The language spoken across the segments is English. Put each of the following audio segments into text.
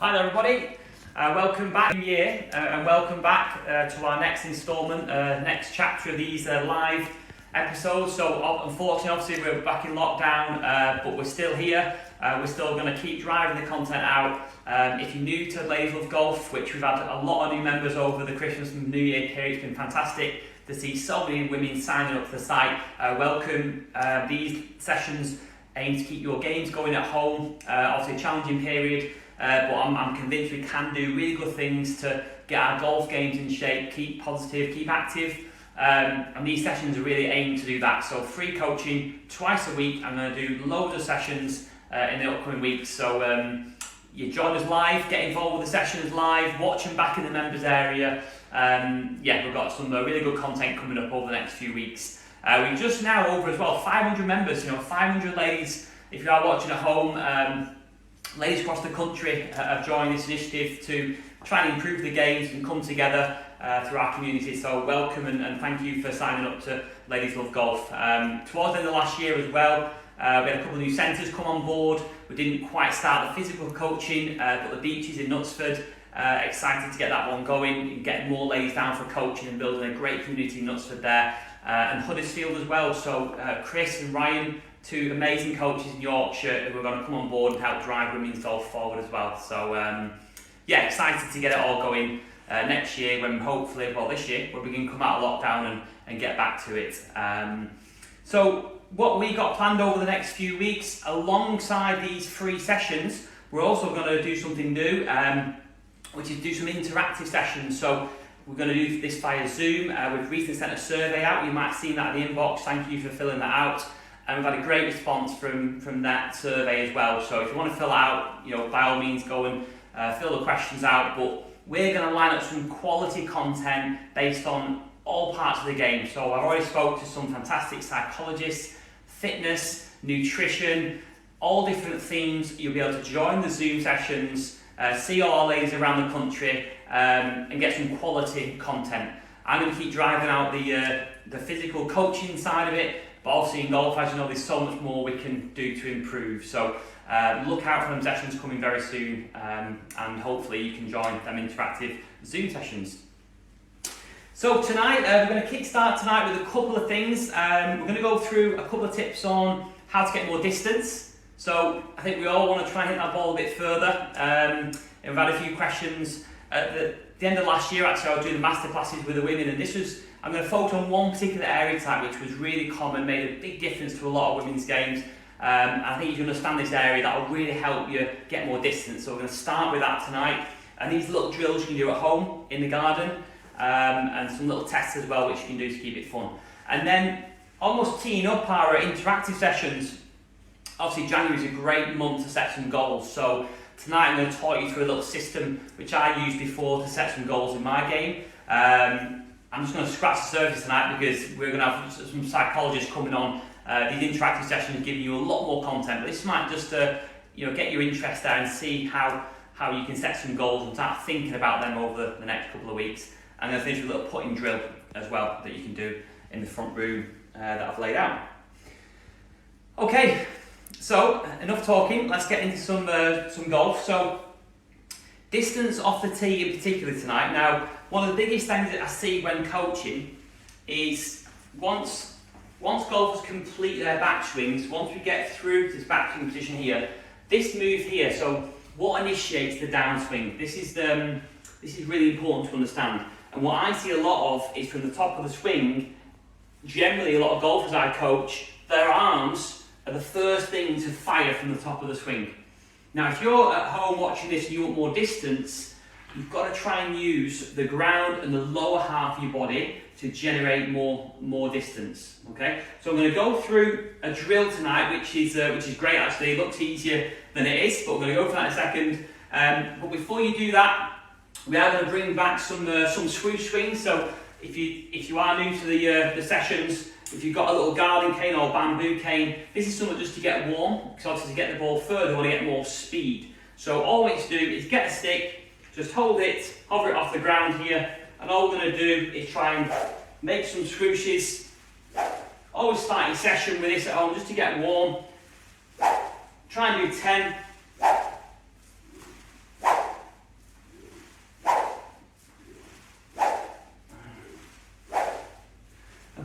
Hi there everybody, welcome back new year and welcome back to our next instalment, next chapter of these live episodes. So unfortunately obviously we're back in lockdown, but we're still here. We're still going to keep driving the content out. If you're new to Ladies Love Golf, which we've had a lot of new members over the Christmas and New Year period, it's been fantastic to see so many women signing up to the site. Welcome. These sessions aim to keep your games going at home, obviously a challenging period. But I'm convinced we can do really good things to get our golf games in shape, keep positive, keep active, and these sessions are really aimed to do that. So free coaching twice a week. I'm going to do loads of sessions in the upcoming weeks. So you join us live, get involved with the sessions live, watch them back in the members area. Yeah, we've got some really good content coming up over the next few weeks. We're just now over as well 500 members. 500 ladies. If you are watching at home. Ladies across the country have joined this initiative to try and improve the games and come together through our community. So welcome and thank you for signing up to Ladies Love Golf. Towards the end of last year as well, we had a couple of new centres come on board. We didn't quite start the physical coaching, but the beaches in Knutsford, excited to get that one going and getting more ladies down for coaching and building a great community in Knutsford there. And Huddersfield as well, so Chris and Ryan, two amazing coaches in Yorkshire who are going to come on board and help drive women's golf forward as well. So yeah, excited to get it all going next year when hopefully, well this year, when we can come out of lockdown and get back to it. So what we got planned over the next few weeks, alongside these free sessions, we're also going to do something new, which is do some interactive sessions. So we're going to do this via Zoom. We've recently sent a survey out. You might have seen that in the inbox. Thank you for filling that out. And we've had a great response from that survey as well. So if you want to fill it out, by all means go and fill the questions out. But we're going to line up some quality content based on all parts of the game. So I've already spoke to some fantastic psychologists, fitness, nutrition, all different themes. You'll be able to join the Zoom sessions, see all our ladies around the country, and get some quality content. I'm going to keep driving out the physical coaching side of it. But obviously in golf, as you know, there's so much more we can do to improve. So look out for them sessions coming very soon, and hopefully you can join them interactive Zoom sessions. So tonight, we're going to kickstart tonight with a couple of things. We're going to go through a couple of tips on how to get more distance. So I think we all want to try and hit that ball a bit further. And we've had a few questions. At the end of last year, actually, I was doing masterclasses with the women, and I'm going to focus on one particular area type which was really common, made a big difference to a lot of women's games. And I think if you understand this area, that will really help you get more distance. So we're going to start with that tonight. And these little drills you can do at home, in the garden, and some little tests as well which you can do to keep it fun. And then almost teeing up our interactive sessions. Obviously January is a great month to set some goals. So tonight I'm going to talk you through a little system which I used before to set some goals in my game. I'm just going to scratch the surface tonight because we're going to have some psychologists coming on. These interactive sessions giving you a lot more content, but this might just get your interest there and see how you can set some goals and start thinking about them over the next couple of weeks. I'm going to finish with a little putting drill as well that you can do in the front room that I've laid out. Okay, so enough talking. Let's get into some golf. So distance off the tee in particular tonight. Now, one of the biggest things that I see when coaching is once golfers complete their backswings, once we get through this backswing position here, this move here, so what initiates the downswing? This is really important to understand. And what I see a lot of is from the top of the swing, generally a lot of golfers I coach, their arms are the first thing to fire from the top of the swing. Now, if you're at home watching this and you want more distance, you've got to try and use the ground and the lower half of your body to generate more distance. Okay, so I'm going to go through a drill tonight, which is great actually. It looks easier than it is, but we're going to go for that in a second. But before you do that, we are going to bring back some swoosh swings. So if you are new to the sessions, if you've got a little garden cane or bamboo cane, this is something just to get warm, because obviously to get the ball further, we want to get more speed. So all we need to do is get a stick, just hold it, hover it off the ground here, and all we're going to do is try and make some swooshes. Always start your session with this at home just to get warm. Try and do 10.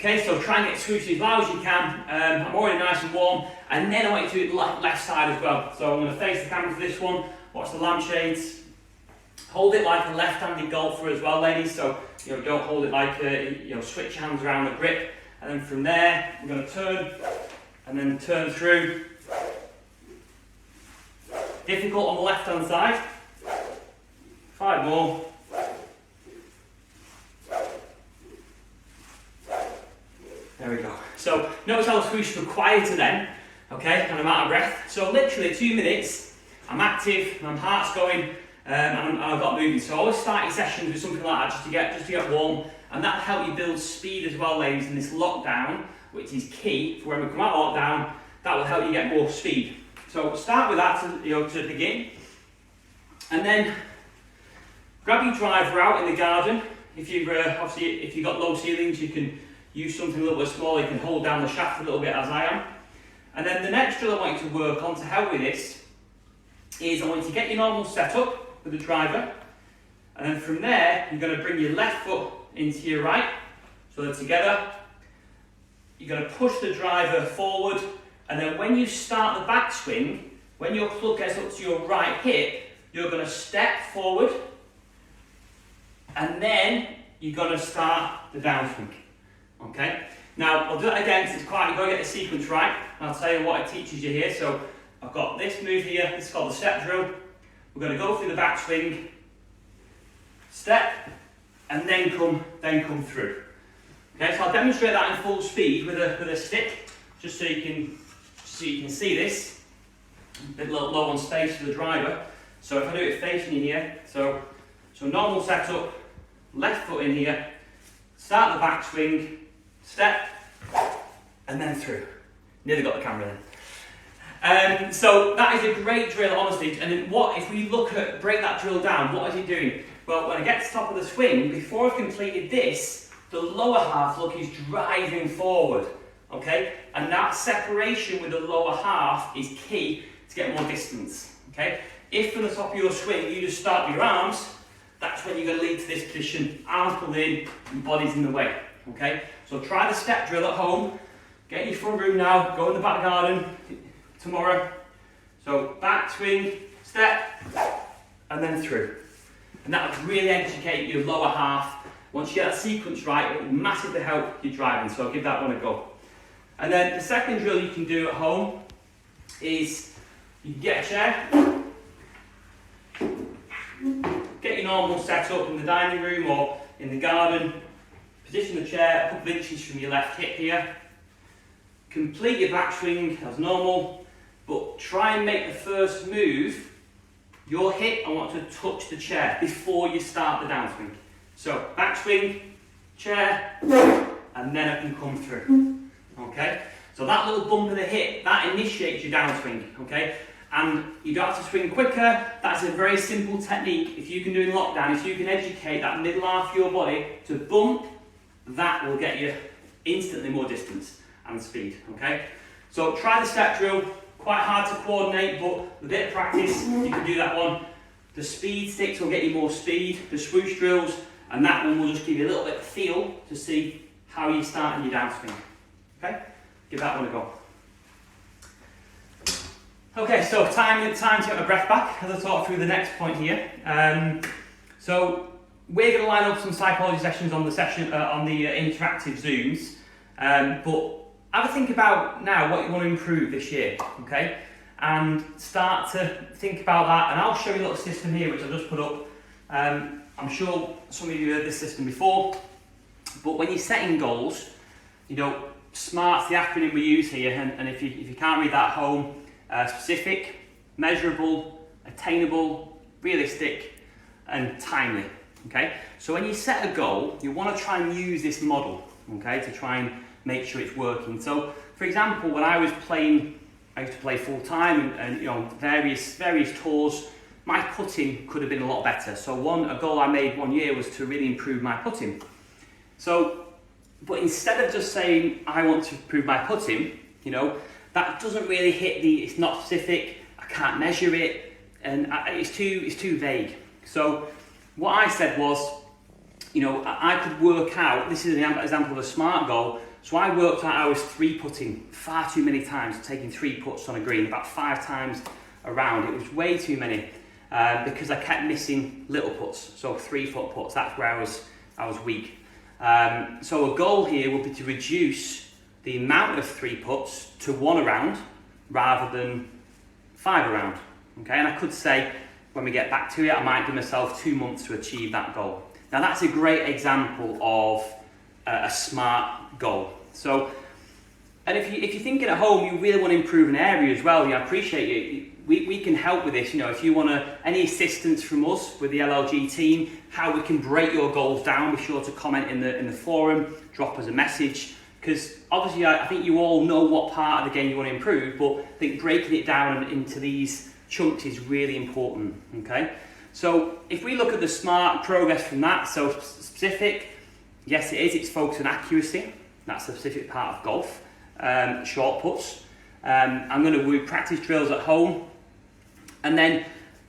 Okay, so try and get squishy as loud as you can. I'm already nice and warm, and then I want you to do it left side as well. So I'm going to face the camera for this one, watch the lampshades. Hold it like a left-handed golfer as well, ladies, so don't hold it like switch hands around the grip. And then from there, we're going to turn, and then turn through. Difficult on the left-hand side. 5 more. There we go. So notice how the swoosh are quieter then, okay, and I'm out of breath. So literally 2 minutes, I'm active, my heart's going, and I've got moving. So always start your sessions with something like that just to get warm, and that'll help you build speed as well, ladies, in this lockdown, which is key for when we come out of lockdown. That will help you get more speed. So start with that to begin, and then grab your driver out in the garden. If you've got low ceilings, you can use something a little bit smaller. You can hold down the shaft a little bit, as I am. And then the next drill I want you to work on to help with this is I want you to get your normal setup with the driver, and then from there you're going to bring your left foot into your right, so they're together. You're going to push the driver forward, and then when you start the backswing, when your club gets up to your right hip, you're going to step forward, and then you're going to start the downswing. Okay? Now, I'll do that again because it's quite, you've got to get the sequence right, and I'll tell you what it teaches you here. So, I've got this move here, this is called the step drill. We're going to go through the backswing, step, and then come through. Okay, so I'll demonstrate that in full speed with a stick, just so you can see this. A bit low on space for the driver. So if I do it facing you here, so normal setup, left foot in here, start the backswing, step, and then through. Nearly got the camera then. So that is a great drill, honestly. And then if we break that drill down, what is it doing? Well, when I get to the top of the swing, before I've completed this, the lower half, look, is driving forward. Okay? And that separation with the lower half is key to get more distance. Okay? If from the top of your swing, you just start with your arms, that's when you're going to lead to this position. Arms pulled in, and body's in the way. Okay? So try the step drill at home. Get in your front room now, go in the back garden tomorrow. So back swing, step, and then through. And that will really educate your lower half. Once you get that sequence right, it will massively help your driving. So I'll give that one a go. And then the second drill you can do at home is you can get a chair, get your normal setup in the dining room or in the garden, position the chair a couple of inches from your left hip here, complete your backswing as normal, but try and make the first move, your hip, I want to touch the chair before you start the downswing. So backswing, chair, and then I can come through. Okay? So that little bump of the hip, that initiates your downswing. Okay? And you don't have to swing quicker. That's a very simple technique. If you can do in lockdown, if you can educate that middle half of your body to bump, that will get you instantly more distance and speed. Okay? So try the step drill. Quite hard to coordinate, but with a bit of practice, you can do that one. The speed sticks will get you more speed. The swoosh drills, and that one will just give you a little bit of feel to see how you're starting your downswing. Okay? Give that one a go. Okay, so time to get my breath back as I talk through the next point here. So we're going to line up some psychology sessions on the interactive Zooms, but have a think about now what you want to improve this year, okay? And start to think about that, and I'll show you a little system here which I've just put up. I'm sure some of you have heard this system before, but when you're setting goals, SMART's the acronym we use here, and if you can't read that at home, specific, measurable, attainable, realistic, and timely, okay? So when you set a goal, you want to try and use this model, okay, to try and make sure it's working. So, for example, when I was playing, I used to play full time and various tours, my putting could have been a lot better. So a goal I made one year was to really improve my putting. So, but instead of just saying, I want to improve my putting, that doesn't really hit it's not specific, I can't measure it, and it's too vague. So what I said was, I could work out, this is an example of a SMART goal, So I worked out I was 3-putting far too many times, taking 3 puts on a green, about 5 times around. It was way too many because I kept missing little puts, so 3-foot putts. That's where I was weak. So a goal here would be to reduce the amount of 3 puts to 1 around rather than 5 around. Okay, and I could say when we get back to it, I might give myself 2 months to achieve that goal. Now that's a great example of a smart goal. So, and if you're thinking at home, you really want to improve an area as well. I appreciate you. We can help with this. If you want any assistance from us with the LLG team, how we can break your goals down, be sure to comment in the forum, drop us a message. Because obviously, I think you all know what part of the game you want to improve, but I think breaking it down into these chunks is really important. Okay. So if we look at the smart progress from that, so specific, yes it is, it's focused on accuracy, that's a specific part of golf, short puts. I'm going to do practice drills at home, and then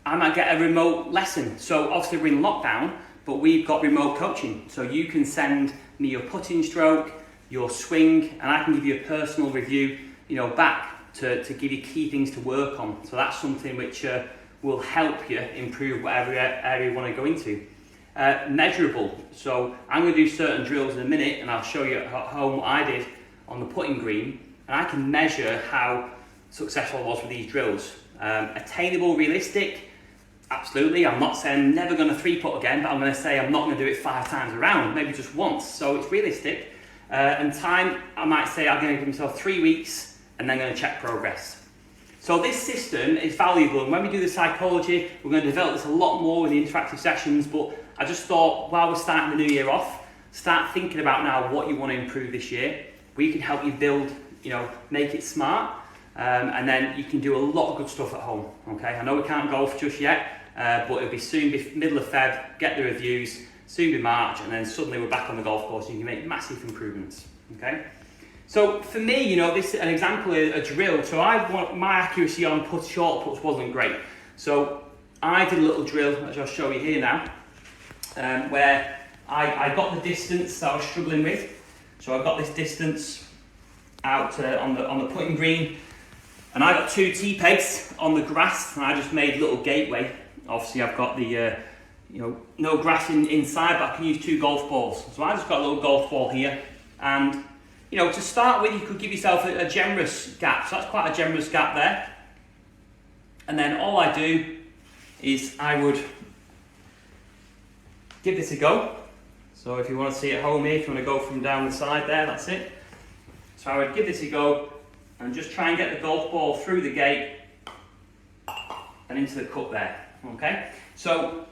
I might get a remote lesson. So obviously we're in lockdown, but we've got remote coaching. So you can send me your putting stroke, your swing, and I can give you a personal review, back to give you key things to work on. So that's something which will help you improve whatever area you want to go into. Measurable. So I'm going to do certain drills in a minute, and I'll show you at home what I did on the putting green, and I can measure how successful I was with these drills. Attainable, realistic, absolutely. I'm not saying I'm never going to 3-putt again, but I'm going to say I'm not going to do it 5 times around, maybe just once. So it's realistic. And time, I might say I'm going to give myself 3 weeks, and then going to check progress. So this system is valuable, and when we do the psychology, we're going to develop this a lot more with the interactive sessions, but I just thought while we're starting the new year off, start thinking about now what you want to improve this year. We can help you build, make it smart, and then you can do a lot of good stuff at home, okay? I know we can't golf just yet, but it'll be soon, middle of Feb, get the reviews, soon be March, and then suddenly we're back on the golf course and you can make massive improvements, okay? So for me, this is an example of a drill. So my accuracy on short puts wasn't great. So I did a little drill, which I'll show you here now, where I got the distance that I was struggling with. So I got this distance out on the putting green, and I got 2 tee pegs on the grass, and I just made a little gateway. Obviously, I've got the no grass inside, but I can use 2 golf balls. So I just got a little golf ball here, and to start with, you could give yourself a generous gap. So that's quite a generous gap there. And then all I do is I would give this a go. So if you want to see at home here, if you want to go from down the side there, that's it. So I would give this a go and just try and get the golf ball through the gate and into the cup there. Okay? So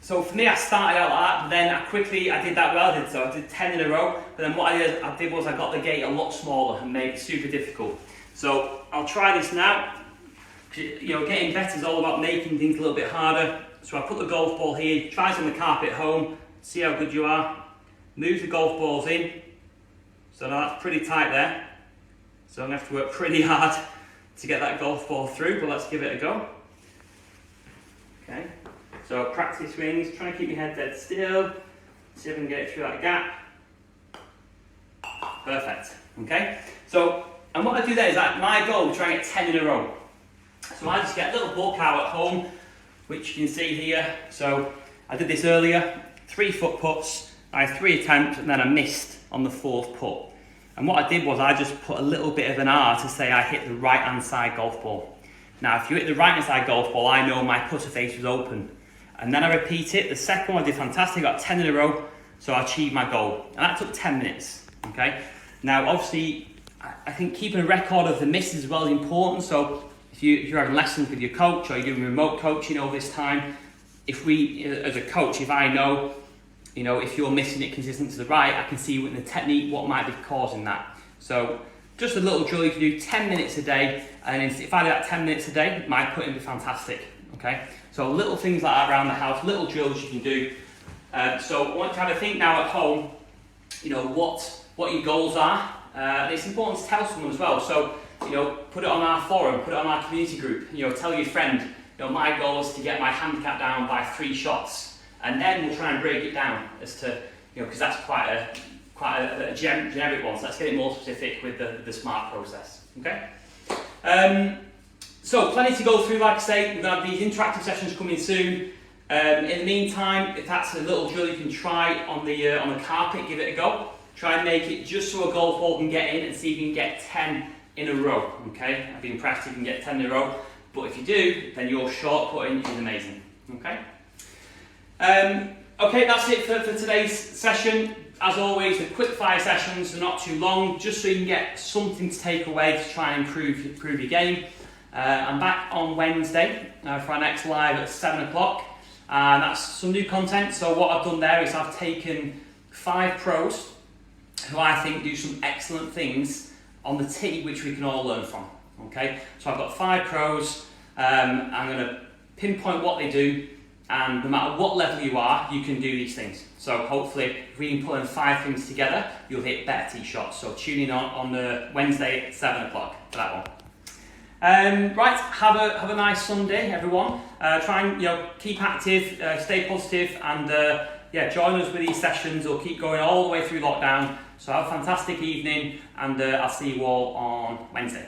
for me, I started out like that, but then I did that well. I did 10 in a row, but then what I did was I got the gate a lot smaller and made it super difficult. So I'll try this now. Getting better is all about making things a little bit harder. So I put the golf ball here, try this on the carpet at home, see how good you are. Move the golf balls in. So now that's pretty tight there. So I'm going to have to work pretty hard to get that golf ball through, but let's give it a go. Okay. So practice swings, trying to keep your head dead still, see if I can get it through that gap. Perfect, okay? So, and what I do there is my goal is try and get 10 in a row. So I just get a little book out at home, which you can see here. So I did this earlier, 3-foot putts, I had 3 attempts, and then I missed on the 4th putt. And what I did was I just put a little bit of an R to say I hit the right-hand side golf ball. Now, if you hit the right-hand side golf ball, I know my putter face was open. And then I repeat it. The second one I did fantastic, I got 10 in a row, so I achieved my goal. And that took 10 minutes, okay? Now, obviously, I think keeping a record of the misses as well is important. So if you're having lessons with your coach or you're doing remote coaching all this time, if we, as a coach, if I know, if you're missing it consistent to the right, I can see in the technique what might be causing that. So just a little drill you can do 10 minutes a day, and if I do that 10 minutes a day, my putting will be fantastic, okay? So little things like that around the house, little drills you can do. So I want you to have a think now at home, what your goals are. It's important to tell someone as well. So, put it on our forum, put it on our community group. Tell your friend, my goal is to get my handicap down by 3 shots. And then we'll try and break it down as to, because that's quite quite a generic one, so let's get it more specific with the SMART process. Okay. So plenty to go through. Like I say, we're going to have these interactive sessions coming soon. In the meantime, if that's a little drill you can try on the carpet, give it a go. Try and make it just so a golf ball can get in and see if you can get 10 in a row. Okay, I'd be impressed if you can get 10 in a row. But if you do, then your short putting is amazing. Okay. Okay, that's it for today's session. As always, the quick fire sessions are not too long, just so you can get something to take away to try and improve your game. I'm back on Wednesday for our next live at 7 o'clock. And that's some new content. So what I've done there is I've taken 5 pros who I think do some excellent things on the tee, which we can all learn from. Okay, so I've got 5 pros. I'm going to pinpoint what they do, and no matter what level you are, you can do these things. So hopefully, if we can put in 5 things together, you'll hit better tee shots. So tune in on the Wednesday at 7 o'clock for that one. Right, have a nice Sunday, everyone. Try and keep active, stay positive, and join us with these sessions. We'll keep going all the way through lockdown. So have a fantastic evening, and I'll see you all on Wednesday.